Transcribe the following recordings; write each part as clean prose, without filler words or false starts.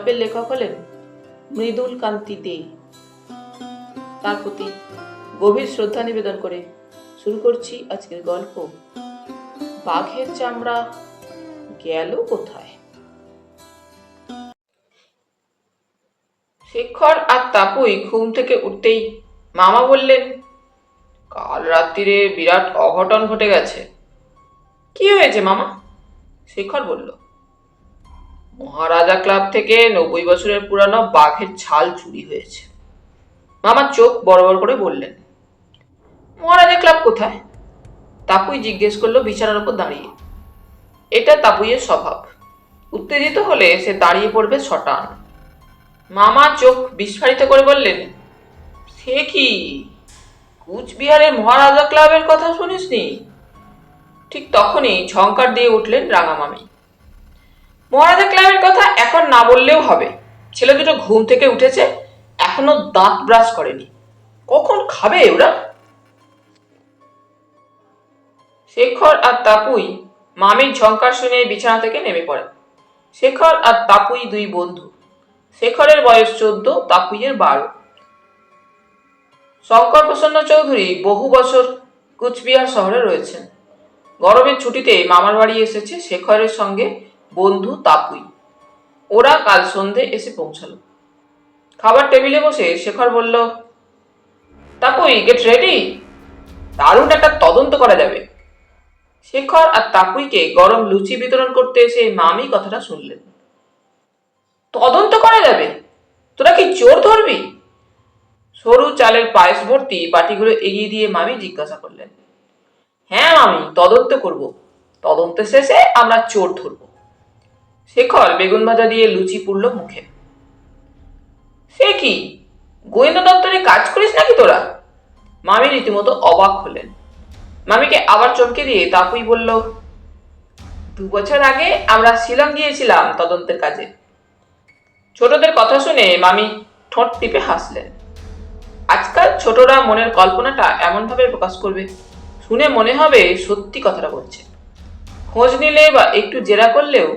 গল্পের লেখক হলেন মৃদুল কান্তি দে। তার প্রতি গভীর শ্রদ্ধা নিবেদন করে শুরু করছি আজকের গল্প, বাঘের চামড়া গেল কোথায়। শেখর আর তাপুই ঘুম থেকে উঠতেই মামা বললেন, কাল রাত্রিরে বিরাট অঘটন ঘটে গেছে। কি হয়েছে মামা? শেখর বলল, মহারাজা ক্লাব থেকে 90 বছরের পুরানো বাঘের ছাল চুরি হয়েছে। মামা চোখ বড় বড় করে বললেন, মহারাজা ক্লাব কোথায়? তাপুই জিজ্ঞেস করলো বিছানার উপর দাঁড়িয়ে। এটা তাপুইয়ের স্বভাব, উত্তেজিত হলে সে দাঁড়িয়ে পড়বে শটান। মামা চোখ বিস্ফারিত করে বললেন, সে কি, কুচবিহারের মহারাজা ক্লাবের কথা শুনিসনি? ঠিক তখনই ঝংকার দিয়ে উঠলেন রাঙামামি। মহারাজা ক্লাবের কথা এখন না বললেও হবে। ছেলে দুটো ঘুম থেকে উঠেছে, এখনো দাঁত ব্রাশ করেনি। কখন খাবে ওরা? শেখর আর তাপুই মামির ঝংকার শুনে বিছানা থেকে নেমে পড়ে। শেখর আর তাপুই দুই বন্ধু। শেখরের বয়স 14, তাপুইয়ের 12। শঙ্কর প্রসন্ন চৌধুরী বহু বছর কুচবিহার শহরে রয়েছেন। গরমের ছুটিতে মামার বাড়ি এসেছে শেখরের সঙ্গে বন্ধু তাপুই। ওরা কাল সন্ধে এসে পৌঁছালো। খাবার টেবিলে বসে শেখর বলল, তাপুই গেট রেডি, দারুণ একটা তদন্ত করা যাবে। শেখর আর তাপুইকে গরম লুচি বিতরণ করতে এসে মামি কথাটা শুনলেন। তদন্ত করা যাবে? তোরা কি চোর ধরবি? সরু চালের পায়েস ভর্তি বাটিগুলো এগিয়ে দিয়ে মামি জিজ্ঞাসা করলেন। হ্যাঁ মামি, তদন্ত করব। তদন্তের শেষে আমরা চোর ধরব। শেখর বেগুন ভাজা দিয়ে লুচি পুড়ল মুখে। সে কি, গোয়েন্দা দপ্তরে কাজ করিস নাকি তোরা? মামি রীতিমতো অবাক হলেন। মামিকে আবার চমকে দিয়ে তাপুই বলল, 2 বছর আগে আমরা শিলং গিয়েছিলাম তদন্তের কাজে। ছোটদের কথা শুনে মামি ঠোঁট টিপে হাসলেন। আজকাল ছোটরা মনের কল্পনাটা এমন ভাবে প্রকাশ করবে, শুনে মনে হবে সত্যি কথাটা বলছে। খোঁজ নিলে বা একটু জেরা করলেও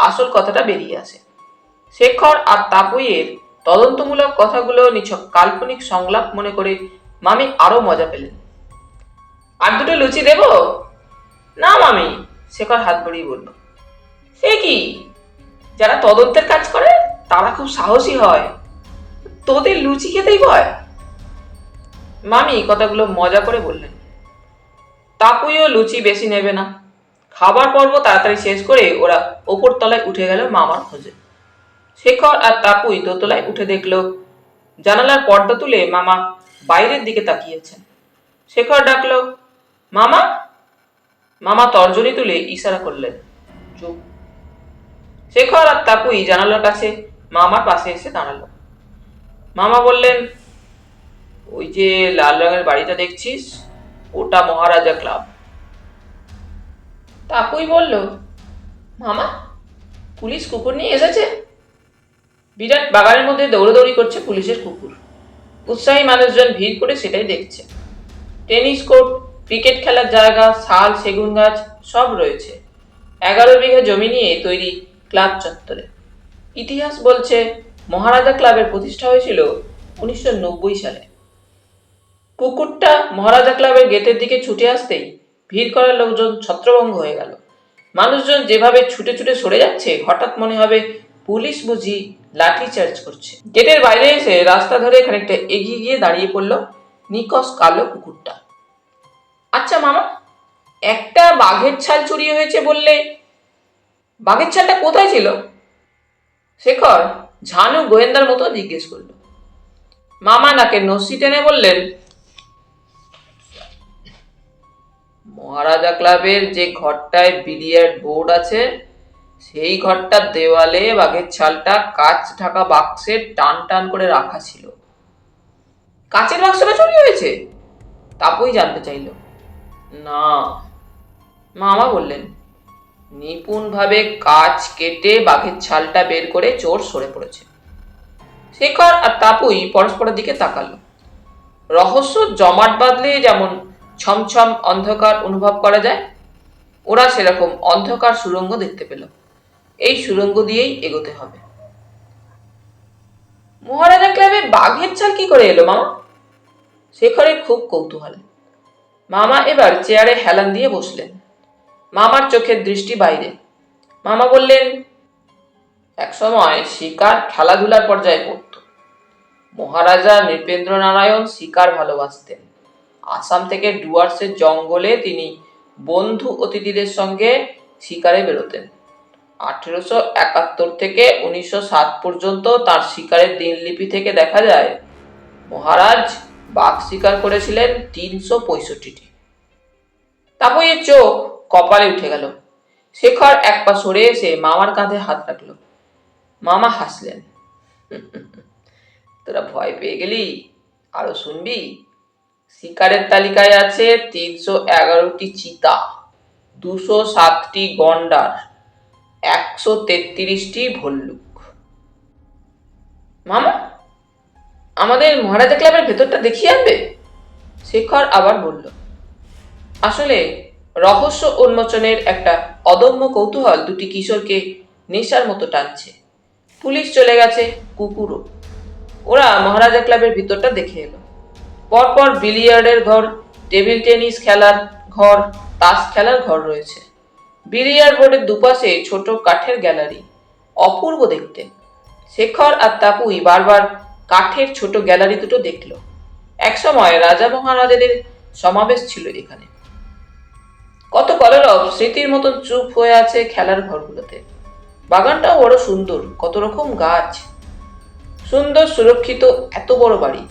আসল কথাটা বেরিয়ে আসে। শেখর আর তাপুইয়ের তদন্তমূলক কথাগুলো নিছক কাল্পনিক সংলাপ মনে করে মামি আরো মজা পেলেন। আর দুটো লুচি দেব? না মামি, শেখর হাত বাড়িয়ে বলল। সে কি, যারা তদন্তের কাজ করে তারা খুব সাহসী হয়, তোদের লুচি খেতেই ভয়? মামি কথাগুলো মজা করে বললেন। তাপুইও লুচি বেশি নেবে না। খাবার পর্ব তাড়াতাড়ি শেষ করে ওরা ওপর তলায় উঠে গেল মামার খোঁজে। শেখর আর তাপুই দোতলায় উঠে দেখল জানালার পর্দা তুলে মামা বাইরের দিকে তাকিয়েছেন। শেখর ডাকল, মামা। মামা তর্জনী তুলে ইশারা করলেন, চুপ। শেখর আর তাপুই জানালার কাছে মামার পাশে এসে দাঁড়ালো। মামা বললেন, ওই যে লাল রঙের বাড়িটা দেখছিস, ওটা মহারাজা ক্লাব। তাপুই বলল, মামা, পুলিশ কুকুর নিয়ে এসেছে? বিরাট বাগানের মধ্যে দৌড়াদৌড়ি করছে পুলিশের কুকুর। উৎসাহী মানুষজন ভিড় করে সেটাই দেখছে। টেনিস কোর্ট, ক্রিকেট খেলার জায়গা, শাল, সেগুন গাছ সব রয়েছে। 11 বিঘা জমি নিয়ে তৈরি ক্লাব চত্বরে। ইতিহাস বলছে মহারাজা ক্লাবের প্রতিষ্ঠা হয়েছিল 1990 সালে। কুকুরটা মহারাজা ক্লাবের গেটের দিকে ছুটে আসতেই ভিড় করার লোকজন ছত্রভঙ্গ হয়ে গেল। মানুষজন যেভাবে ছুটে ছুটে সরে যাচ্ছে, হঠাৎ মনে হবে পুলিশ বুঝি লাঠি চার্জ করছে। গেটের বাইরে এসে রাস্তা ধরে খানিকটা এগিয়ে গিয়ে দাঁড়িয়ে পড়ল নিকস কালো কুকুরটা। আচ্ছা মামা, একটা বাঘের ছাল চুরি হয়েছে বললে, বাঘের ছালটা কোথায় ছিল? শেখর ঝানু গোয়েন্দার মতো জিজ্ঞেস করল। মামা নাকে নস্যি টেনে বললেন, মহারাজা ক্লাবের যে ঘরটায় বিলিয়ার্ড বোর্ড আছে, সেই ঘরটার দেওয়ালে বাঘের ছালটা কাঁচ ঢাকা বাক্সে টান টান করে রাখা ছিল। কাঁচের বাক্সটা চুরি হয়েছে? তাপুই জানতে চাইল। না, মামা বললেন, নিপুণভাবে কাঁচ কেটে বাঘের ছালটা বের করে চোর সরে পড়েছে। শেখর আর তাপুই পরস্পরের দিকে তাকালো। রহস্য জমাট বাঁধলে যেমন ছমছম অন্ধকার অনুভব করা যায়, ওরা সেরকম অন্ধকার সুড়ঙ্গ দেখতে পেল। এই সুড়ঙ্গ দিয়েই এগোতে হবে। মহারাজা ক্লাবে বাঘের ছাল কি করে এলো মামা? শেখরের খুব কৌতূহল। মামা এবার চেয়ারে হেলান দিয়ে বসলেন। মামার চোখের দৃষ্টি বাইরে। মামা বললেন, একসময় শিকার খেলাধুলার পর্যায়ে পড়ত। মহারাজা নৃপেন্দ্র নারায়ণ শিকার ভালোবাসতেন। আসাম থেকে ডুয়ার্সের জঙ্গলে তিনি বন্ধু অতিথিদের সঙ্গে শিকারে বেরোতেন। 1871 থেকে 1907 পর্যন্ত তার শিকারের দিনলিপি থেকে দেখা যায় মহারাজ বাঘ শিকার করেছিলেন 365টি। তাপইয়ের চোখ কপালে উঠে গেল। শেখর এক পা সরে এসে মামার কাঁধে হাত রাখল। মামা হাসলেন। তোরা ভয় পেয়ে গেলি? আরো শুনবি? শিকারের তালিকায় আছে 311টি চিতা, 207টি গন্ডার, 133টি ভল্লুক। মামা, আমাদের মহারাজা ক্লাবের ভেতরটা দেখিয়ে আনবে? শেখর আবার বলল। আসলে রহস্য উন্মোচনের একটা অদম্য কৌতূহল দুটি কিশোরকে নেশার মতো টানছে। পুলিশ চলে গেছে, কুকুরও। ওরা মহারাজা ক্লাবের ভিতরটা দেখে এলো। পরপর বিলিয়ার্ডের ঘর, টেবিল টেনিস খেলার ঘর, তাস খেলার ঘর রয়েছে। বিলিয়ার্ড বোর্ডের দুপাশে ছোট কাঠের গ্যালারি, অপূর্ব দেখতে। শেখর আর তাপুই বারবার কাঠের ছোট গ্যালারি দুটো দেখল। একসময় রাজা মহারাজাদের সমাবেশ ছিল এখানে। কত কলরব স্মৃতির মতন চুপ হয়ে আছে খেলার ঘরগুলোতে। বাগানটাও বড় সুন্দর, কত রকম গাছ। সুন্দর সুরক্ষিত এত বড় বাড়ি।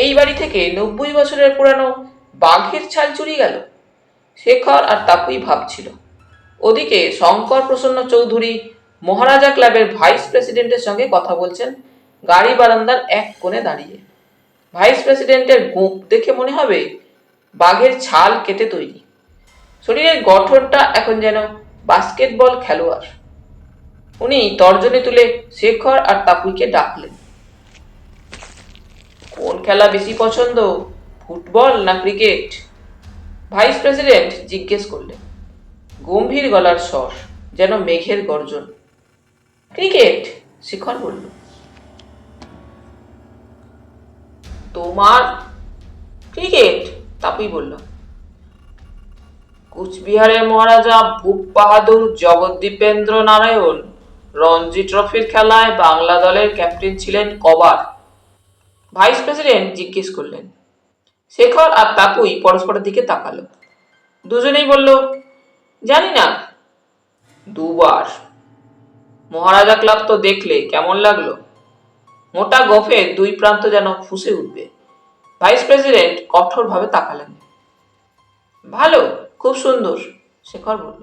এই বাড়ি থেকে 90 বছরের পুরানো বাঘের ছাল চুরি গেল। শেখর আর তাপুই ভাবছিল। ওদিকে শঙ্কর প্রসন্ন চৌধুরী মহারাজা ক্লাবের ভাইস প্রেসিডেন্টের সঙ্গে কথা বলছেন গাড়ি বারান্দার এক কোণে দাঁড়িয়ে। ভাইস প্রেসিডেন্টের গোঁফ দেখে মনে হবে বাঘের ছাল কেটে তৈরি। শরীরের গঠনটা এখন যেন বাস্কেটবল খেলোয়াড়। উনি তর্জনী তুলে শেখর আর তাপুইকে ডাকলেন। কোন খেলা বেশি পছন্দ, ফুটবল না ক্রিকেট? ভাইস প্রেসিডেন্ট জিজ্ঞেস করলেন। গম্ভীর গলার স্বর, যেন মেঘের গর্জন। ক্রিকেট, শেখর বলল। তোমার? ক্রিকেট, তাপুই বলল। কুচবিহারের মহারাজা ভূপ বাহাদুর জগদ্দীপেন্দ্র নারায়ণ রঞ্জি ট্রফির খেলায় বাংলা দলের ক্যাপ্টেন ছিলেন কবার? ভাইস প্রেসিডেন্ট জিজ্ঞেস করলেন। শেখর আর তাপুই পরস্পরের দিকে তাকালো। দুজনেই বলল, জানি না, 2 বার। মহারাজা ক্লাব তো দেখলে কেমন লাগলো? মোটা গোফের 2 প্রান্ত যেন ফুঁসে উঠবে। ভাইস প্রেসিডেন্ট কঠোরভাবে তাকালেন। ভালো, খুব সুন্দর, শেখর বলল।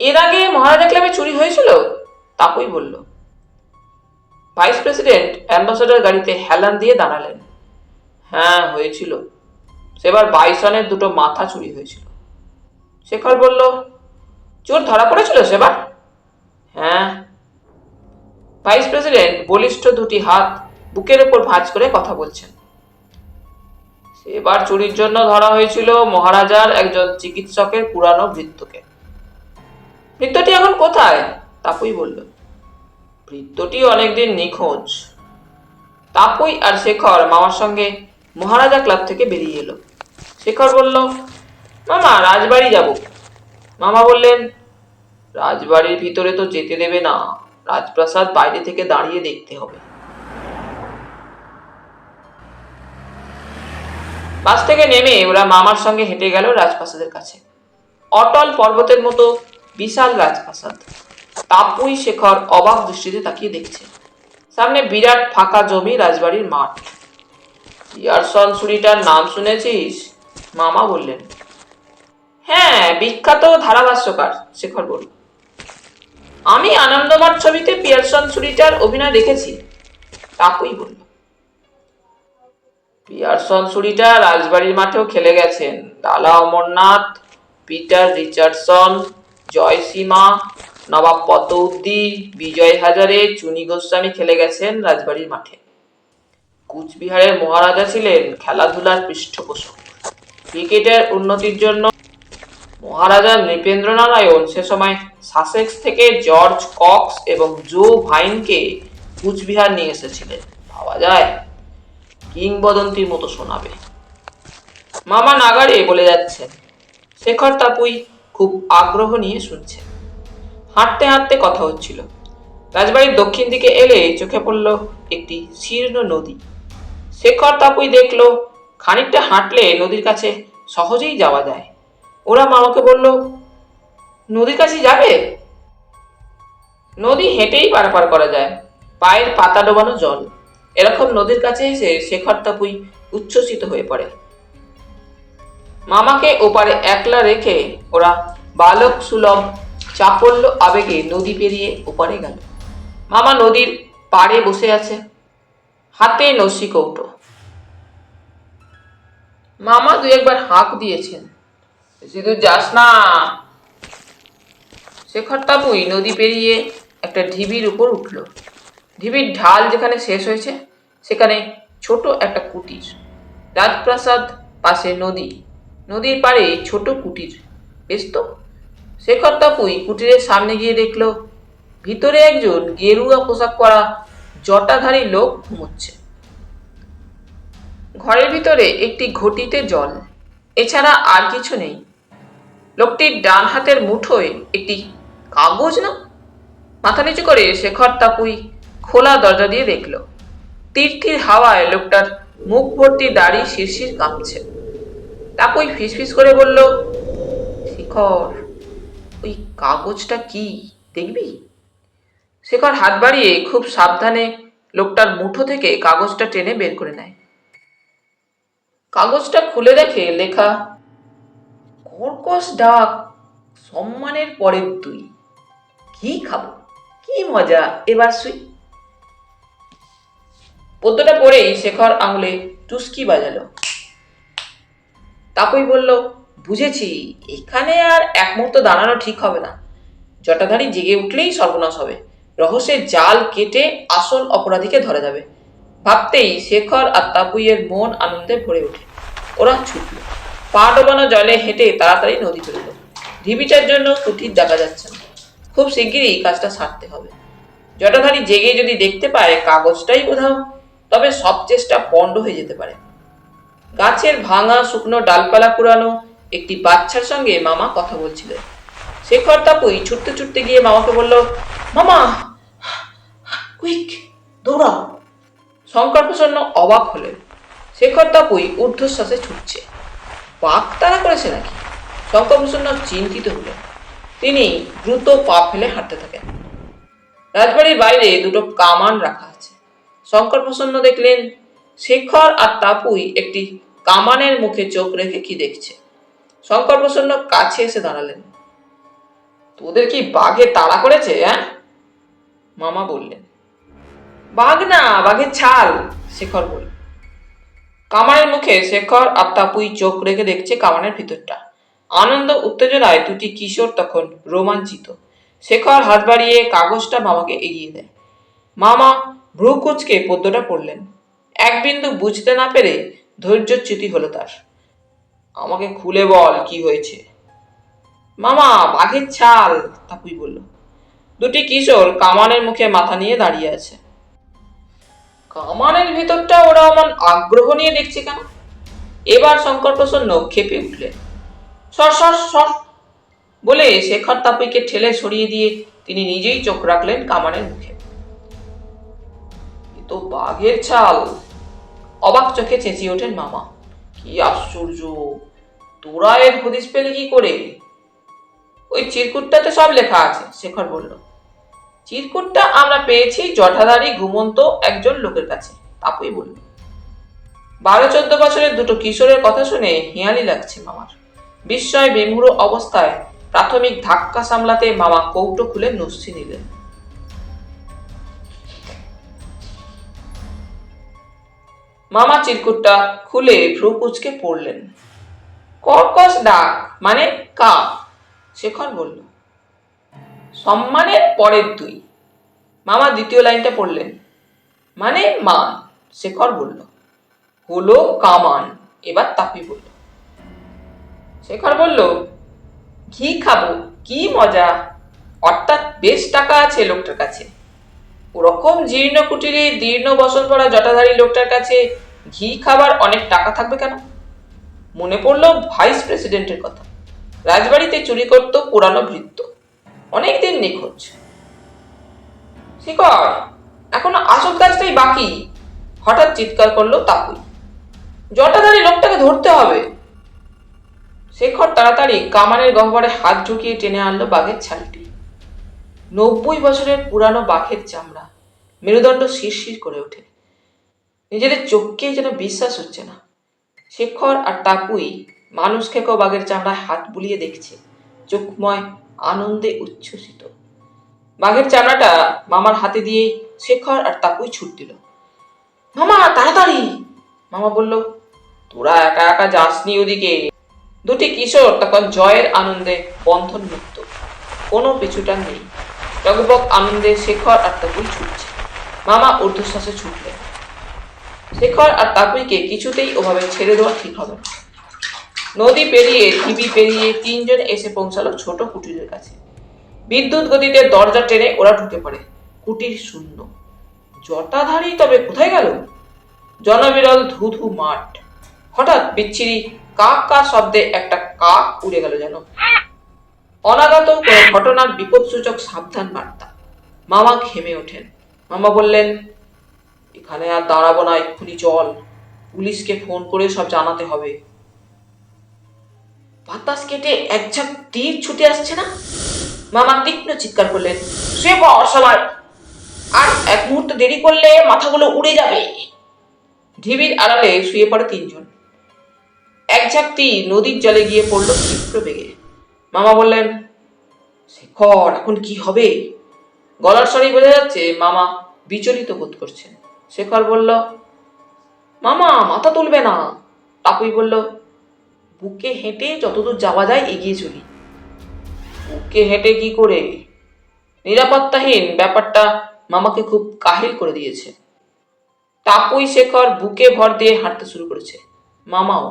এর আগে মহারাজা ক্লাবে চুরি হয়েছিল? তাপুই বলল। ভাইস প্রেসিডেন্ট অ্যাম্বাসেডর গাড়িতে হেলান দিয়ে দাঁড়ালেন। হ্যাঁ, হয়েছিল। সেবার বাইসনের 2টো মাথা চুরি হয়েছিল। শেখর বলল, চোর ধরা পড়েছিল সেবার? হ্যাঁ। ভাইস প্রেসিডেন্ট বলিষ্ঠ 2টি হাত বুকের উপর ভাঁজ করে কথা বলছেন। সেবার চুরির জন্য ধরা হয়েছিল মহারাজার একজন চিকিৎসকের পুরানো ভৃত্যকে। ভৃত্যটি এখন কোথায়? তাপুই বলল। ভৃত্যটি অনেকদিন নিখোঁজ। তাপুই আর শেখর মামার সঙ্গে মহারাজা ক্লাব থেকে বেরিয়ে এলো। শেখর বলল, মামা, রাজবাড়ি যাব। মামা বললেন, রাজবাড়ির ভিতরে তো যেতে দেবে না, রাজপ্রাসাদ বাইরে থেকে দাঁড়িয়ে দেখতে হবে। বাস থেকে নেমে ওরা মামার সঙ্গে হেঁটে গেল রাজপ্রাসাদের কাছে। অটল পর্বতের মতো বিশাল রাজপ্রাসাদ। তাপুই শেখর অবাক দৃষ্টিতে তাকিয়ে দেখছে। সামনে বিরাট ফাঁকা জমি, রাজবাড়ির মাঠ। পিয়ারসন সুরিটার নাম শুনেছিস? মামা বললেন। হ্যাঁ, বিখ্যাত ধারাভাষ্যকার, শেখর বলল। আমি আনন্দমাঠ ছবিতে পিয়ারসন সুরিটার অভিনয় দেখেছি, তাপুই বলল। পিয়ারসন সুরিটা রাজবাড়ির মাঠেও খেলে গেছেন। লালা অমরনাথ, পিটার রিচার্ডসন, জয়সীমা, নবাব পতৌদ্দি, বিজয় হাজারে, চুনি গোস্বামী খেলে গেছেন রাজবাড়ির মাঠে। কুচবিহারের মহারাজা ছিলেন খেলাধুলার পৃষ্ঠপোষক। ক্রিকেটের উন্নতির জন্য মহারাজা নৃপেন্দ্র নারায়ণ সে সময় সাসেক্স থেকে জর্জ কক্স এবং জো ভাইনকে কুচবিহার নিয়ে এসেছিলেন। ভাবা যায়, কিংবদন্তির মতো শোনাবে। মামা নাগাড়ে বলে যাচ্ছেন। শেখর তাপুই খুব আগ্রহ নিয়ে শুনছে। হাঁটতে হাঁটতে কথা হচ্ছিল। রাজবাড়ির দক্ষিণ দিকে এলে চোখে পড়ল একটি শীর্ণ নদী। শেখর তাপুই দেখলো খানিকটা হাঁটলে নদীর কাছে সহজেই যাওয়া যায়। ওরা মামাকে বলল, নদীর কাছে যাবে? নদী হেঁটেই পারাপার করা যায়, পায়ের পাতা ডোবানো জল। এরকম নদীর কাছে এসে শেখর তাপুই উচ্ছ্বসিত হয়ে পড়ে। মামাকে ওপারে একলা রেখে ওরা বালক সুলভ চাপল্য আবেগে নদী পেরিয়ে ওপারে গেল। মামা নদীর পাড়ে বসে আছে, হাতে নস্যি কৌটো। মামা দু একবার হাঁক দিয়েছেন, বেশি দূর যাস না। শেখর তাপুই নদী পেরিয়ে একটা ঢিবির উপর উঠল। ঢিবির ঢাল যেখানে শেষ হয়েছে সেখানে ছোট একটা কুটির। রাজপ্রাসাদ, পাশে নদী, নদীর পাড়ে ছোট কুটির। বেশ তো। শেখর তাপুই কুটিরের সামনে গিয়ে দেখল ভিতরে একজন গেরুয়া পোশাক পরা জটাধারী লোক ঘুমোচ্ছে। ঘরের ভিতরে একটি ঘটিতে জল, এছাড়া আর কিছু নেই। লোকটির ডান হাতের মুঠোয় একটি কাগজ না। মাথা নিচু করে শেখর তাপুই খোলা দরজা দিয়ে দেখল তীর্থির হাওয়ায় লোকটার মুখ ভর্তি দাড়ি শিরশির কাঁপছে। তাপুই ফিসফিস করে বলল, শেখর, ওই কাগজটা কি দেখবি? শেখর হাত বাড়িয়ে খুব সাবধানে লোকটার মুঠো থেকে কাগজটা টেনে বের করে নেয়। কাগজটা খুলে দেখে লেখা, কর্কশ ডাক, সম্মানের পরের দুই। কি খাবো, কি মজা, এবার শুই। পদ্যটা পড়েই শেখর আঙুলে টুসকি বাজালো। তাপুই বলল, বুঝেছি, এখানে আর এক মুহূর্ত দাঁড়ানো ঠিক হবে না। জটাধারী জেগে উঠলেই সর্বনাশ হবে। রহস্যের জাল কেটে আসল অপরাধীকে ধরা যাবে। ভাবতেই শেখর আর তাপুইয়ের মন আনন্দে ভরে ওঠে। ওরা ছুটল, পা ডোবানো জলে হেঁটে তাড়াতাড়ি নদী চলল। ঢিবিটার জন্য কুঠির দেখা যাচ্ছে না। খুব শিগগিরই কাজটা সারতে হবে। জটাধারী জেগে যদি দেখতে পায় কাগজটাই কোথাও, তবে সব চেষ্টা পণ্ড হয়ে যেতে পারে। গাছের ভাঙা শুকনো ডালপালা কুড়ানো একটি বাচ্চার সঙ্গে মামা কথা বলছিলেন। শেখর তাপুই ছুটতে ছুটতে গিয়ে মামাকে বলল, মামা, কুইক, দৌড়াও। শঙ্কর প্রসন্ন অবাক হলেন। শেখর তাপুই ঊর্ধ্বশ্বাসে ছুটছে। পাক তারা করেছে নাকি? শঙ্কর প্রসন্ন চিন্তিত হলেন। তিনি দ্রুত পা ফেলে হাঁটতে থাকেন। রাজবাড়ির বাইরে দুটো কামান রাখা আছে। শঙ্কর প্রসন্ন দেখলেন শেখর আর তাপুই একটি কামানের মুখে চোখ রেখে কি দেখছে। শঙ্কর প্রসন্ন কাছে এসে দাঁড়ালেন। তোদের কি বাঘে তাড়া করেছে? মামা বললেন। বাঘ না, বাঘের ছাল, শেখর বলল। কামানের মুখে শেখর আর তাপুই চোখ রেখে দেখছে কামানের ভিতরটা। আনন্দ উত্তেজনায় দুটি কিশোর তখন রোমাঞ্চিত। শেখর হাত বাড়িয়ে কাগজটা মামাকে এগিয়ে দেয়। মামা ভ্রু কুঁচকে পদ্যটা পড়লেন। এক বিন্দু বুঝতে না পেরে ধৈর্যচ্যুতি হলো তার। আমাকে খুলে বল, কি হয়েছে? মামা, বাঘের ছাল, তাপুই বলল। দুটি কিশোর কামানের মুখে মাথা নিয়ে দাঁড়িয়ে আছে। কামানের ভিতরটা ওরা অমন আগ্রহ নিয়ে দেখছে কেন? এবার শঙ্কর প্রসন্ন ক্ষেপে উঠলেন। সর সর সর বলে শেখর তাপুইকে ঠেলে সরিয়ে দিয়ে তিনি নিজেই চোখ রাখলেন কামানের মুখে। তো বাঘের ছাল, অবাক চোখে চেঁচিয়ে ওঠেন মামা। কি আশ্চর্য, তোরা এর হদিস পেলে কি করে? ওই চিরকুটটাতে সব লেখা আছে, শেখর বলল। চিরকুটটা আমরা পেয়েছি জটাধারী ঘুমন্ত একজন লোকের কাছে, তাপুই বলল। 12-14 বছরের দুটো কিশোরের কথা শুনে হিয়ালি লাগছে মামার। বিস্ময় বিমূঢ় অবস্থায় প্রাথমিক ধাক্কা সামলাতে মামা কৌটো খুলে নস্যি নিলেন। মামা চিরকুটটা খুলে ভ্রু কুঁচকে পড়লেন। কর্কশ ডাক মানে কা, শেখর বলল। সম্মানের পরের দুই। মামা দ্বিতীয় লাইনটা পড়লেন। মানে মান, শেখর বলল। হলো কামান, এবার তাপুই বলল। শেখর বলল, ঘি খাবো, কি মজা, অর্থাৎ বেশ টাকা আছে লোকটার কাছে। ওরকম জীর্ণ কুটিরে দীর্ণ বসন পড়া জটাধারী লোকটার কাছে ঘি খাবার অনেক টাকা থাকবে কেন? মনে পড়ল ভাইস প্রেসিডেন্টের কথা। রাজবাড়িতে চুরি করত পুরানো ভৃত্য, অনেকদিন নিখোঁজ। শিকড়, এখনো আসল কাজটাই বাকি। হঠাৎ চিৎকার করলো তাকুই, জটাধারী লোকটাকে ধরতে হবে। শেখর তাড়াতাড়ি কামানের গহ্বরে হাত ঢুকিয়ে টেনে আনলো বাঘের ছালটি। 90 বছরের পুরানো বাঘের চামড়া, মেরুদণ্ড শিরশির করে ওঠে। নিজেদের চোখকেই যেন বিশ্বাস হচ্ছে না। শেখর আর তাকুই মানুষ খেকো বাঘের চামড়ায় হাত বুলিয়ে দেখছে, চোখময় আনন্দে উচ্ছ্বসিত। বাঘের চামড়াটা মামার হাতে দিয়ে শেখর আর তাকুই ছুট দিল। মামা তাড়াতাড়ি, মামা বলল। তোরা একা একা যাসনি ওদিকে। দুটি কিশোর তখন জয়ের আনন্দে বন্ধন মুক্ত, কোনো পিছুটান নেই। টগবগ আনন্দে শেখর আর তাকুই ছুটছে। মামা ঊর্ধ্বশ্বাসে ছুটলেন। শেখর আর তাকুইকে কিছুতেই ওভাবে ছেড়ে দেওয়া ঠিক হবে না। নদী পেরিয়ে ঢিবি পেরিয়ে তিনজন এসে পৌঁছালো ছোট কুটিরের কাছে। বিদ্যুৎ গতিতে দরজা টেনে ওরা ঢুকে পড়ে। কুটির শূন্য। জটাধারী তবে কোথায় গেল? জনবিরল ধু ধু মাঠ। হঠাৎ বিচ্ছিরি কা কা শব্দে একটা কাক উড়ে গেল যেন। অনাগত কোনো ঘটনার বিপদসূচক সাবধান বার্তা। মামা ঘেমে ওঠেন। মামা বললেন, এখানে আর দাঁড়াবো না, এক্ষুনি চল। পুলিশকে ফোন করে সব জানাতে হবে। বাতাস কেটে এক ঝাঁক তীর ছুটে আসছে না? মামা তীক্ষ্ণ চিৎকার করলেন, শুয়ে পড় সবাই, আর এক মুহূর্ত দেরি করলে মাথাগুলো উড়ে যাবে। ঢিবির আড়ালে শুয়ে পড়ে তিনজন। এক ঝাঁক তীর নদীর জলে গিয়ে পড়লো ক্ষিপ্র বেগে। মামা বললেন, শেখর, এখন কি হবে? গলার স্বরেই বোঝা যাচ্ছে মামা বিচলিত বোধ করছেন। শেখর বলল, মামা মাথা তুলবে না। তাকুই বলল, বুকে হেঁটে যতদূর যাওয়া যায় এগিয়ে চলি। বুকে হেঁটে কি করে? নিরাপত্তাহীন ব্যাপারটা মামাকে খুব কাহিল করে দিয়েছে। তাকুই শেখর বুকে ভর দিয়ে হাঁটতে শুরু করেছে। মামাও।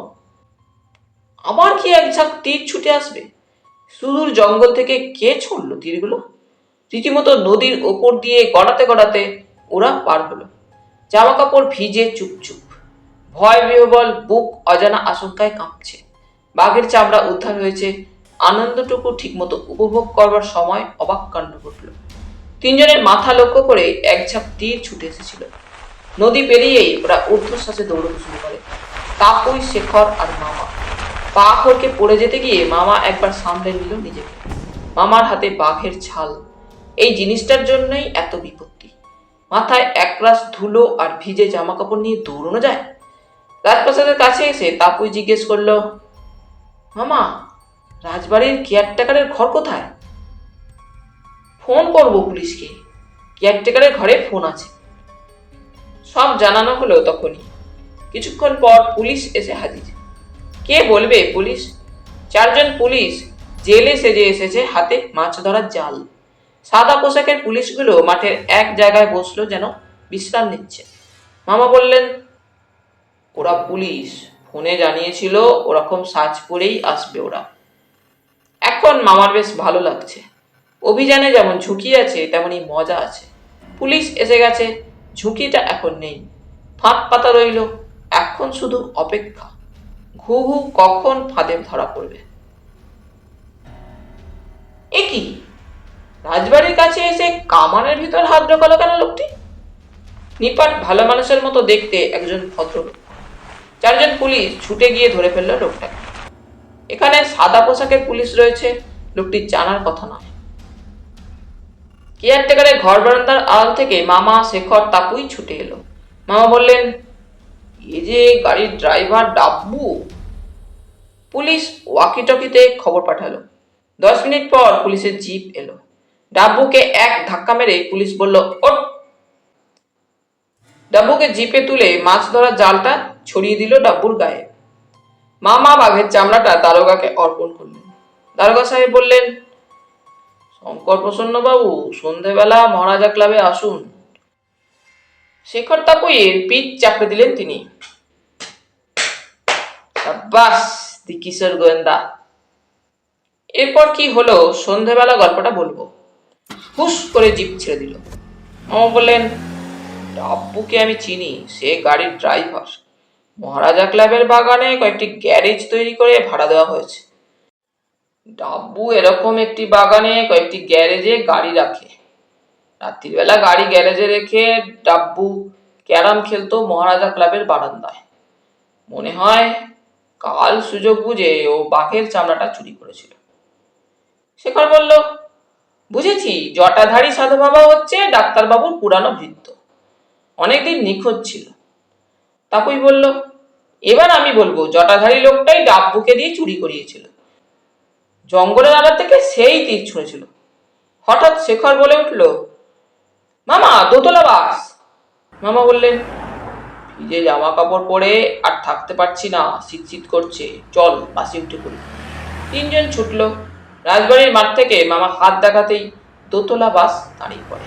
আবার কি এক ঝাঁক তীর ছুটে আসবে? সুদূর জঙ্গল থেকে কে ছুড়লো তীরগুলো? রীতিমতো নদীর ওপর দিয়ে গড়াতে গড়াতে ওরা পার হলো। জামা কাপড় ভিজে চুপচুপ। ভয় বিহবল বুক অজানা আশঙ্কায় কাঁপছে। বাঘের চামড়া উদ্ধার হয়েছে, আনন্দটুকু ঠিকমতো উপভোগ করবার সময় অবাক কাণ্ড ঘটল। তিনজনের মাথা লক্ষ্য করে এক ঝাঁক তীর ছুটে এসেছিল। নদী পেরিয়েই ওরা ঊর্ধ্বশ্বাসে দৌড়তে শুরু করে। তাকুই, শেখর আর মামা। পা হড়কে পড়ে যেতে গিয়ে মামা একবার সামলে নিল নিজেকে। মামার হাতে বাঘের ছাল, এই জিনিসটার জন্যই এত বিপত্তি। মাথায় একরাশ ধুলো আর ভিজে জামা কাপড় নিয়ে দৌড়ানো যায়? রাজপ্রাসাদের কাছে এসে তাপুই জিজ্ঞেস করলো, মামা, রাজবাড়ির কেয়ারটেকারের ঘর কোথায়? ফোন করব পুলিশকে, কেয়ারটেকারের ঘরে ফোন আছে। সব জানানো হলো তখনই। কিছুক্ষণ পর পুলিশ এসে হাজির। কে বলবে পুলিশ? 4 জন পুলিশ জেলে সেজে এসেছে, হাতে মাছ ধরার জাল। সাদা পোশাকের পুলিশগুলো মাঠের এক জায়গায় বসলো যেন বিশ্রাম নিচ্ছে। মামা বললেন, ওরা পুলিশ, ফোনে জানিয়েছিল ওরকম সাজ পরেই আসবে ওরা। এখন মামার বেশ ভালো লাগছে। অভিযানে যেমন ঝুঁকি আছে তেমনই মজা আছে। পুলিশ এসে গেছে, ঝুঁকিটা এখন নেই। ফাঁদ পাতা রইল, এখন শুধু অপেক্ষা। ঘু ঘু কখন ফাঁদে ধরা পড়বে। এ কি, রাজবাড়ির কাছে এসে কামানের ভিতর হাত ঢোকালো কেন লোকটি? নিপাট ভালো মানুষের মতো দেখতে একজন ভদ্রলোক। 4 জন পুলিশ ছুটে গিয়ে ধরে ফেললো লোকটাকে। এখানে সাদা পোশাকের পুলিশ রয়েছে, লোকটির জানার কথা নয়। কেয়ারটেকারের ঘর বারান্দার আড়াল থেকে মামা, শেখর, তাপুই ছুটে এলো। মামা বললেন, এ যে গাড়ির ড্রাইভার ডাব্বু। পুলিশ ওয়াকিটকিতে খবর পাঠালো। 10 মিনিট পর পুলিশের জিপ এলো। ডাব্বুকে এক ধাক্কা মেরে পুলিশ বলল, ওঠ। ডাব্বুকে জিপে তুলে মাছ ধরার জালটা ছড়িয়ে দিল ডাব্বুর গায়ে। মামা বাঘের চামড়াটা দারোগাকে অর্পণ করলেন। দারোগা সাহেব বললেন, শঙ্কর প্রসন্ন বাবু, সন্ধেবেলা মহারাজা ক্লাবে আসুন। শেখর তাপুইয়ের পিঠ চাপড়ে দিলেন তিনি। সাব্বাস দি কিশোর গোয়েন্দা। এরপর কি হলো সন্ধেবেলা গল্পটা বলবো। হুস করে জিপ ছেড়ে দিল। মামা বললেন, ডাব্বুকে আমি চিনি, সে গাড়ির ড্রাইভার। মহারাজা ক্লাবের বাগানে কয়েকটি গ্যারেজ তৈরি করে ভাড়া দেওয়া হয়েছে। ডাব্বু এরকম একটি বাগানে কয়েকটি গ্যারেজে গাড়ি রাখে। রাত্রিবেলা গাড়ি গ্যারেজে রেখে ডাব্বু ক্যারাম খেলতো মহারাজা ক্লাবের বারান্দায়। মনে হয় কাল সুযোগ বুঝে ও বাঘের চামড়াটা চুরি করেছিল। শেখর বলল, বুঝেছি, জটাধারী সাধু বাবা হচ্ছে ডাক্তারবাবুর পুরানো ভৃত্য, অনেকদিন নিখোঁজ ছিল। তাপুই বলল, এবার আমি বলবো জটাধারী লোকটাই ডাব্বুকে দিয়ে চুরি করিয়েছিল। জঙ্গলের আড়া থেকে সেই তীর ছুঁড়েছিল। হঠাৎ শেখর বলে উঠল, মামা, দোতলা বাস। মামা বললেন, ভিজে জামা কাপড় পরে আর থাকতে পারছি না, শীত করছে, চল বাসে উঠে পড়ি। তিনজন ছুটল। রাজবাড়ির মাঠ থেকে মামা হাত দেখাতেই দোতলা বাস দাঁড়িয়ে পড়ে।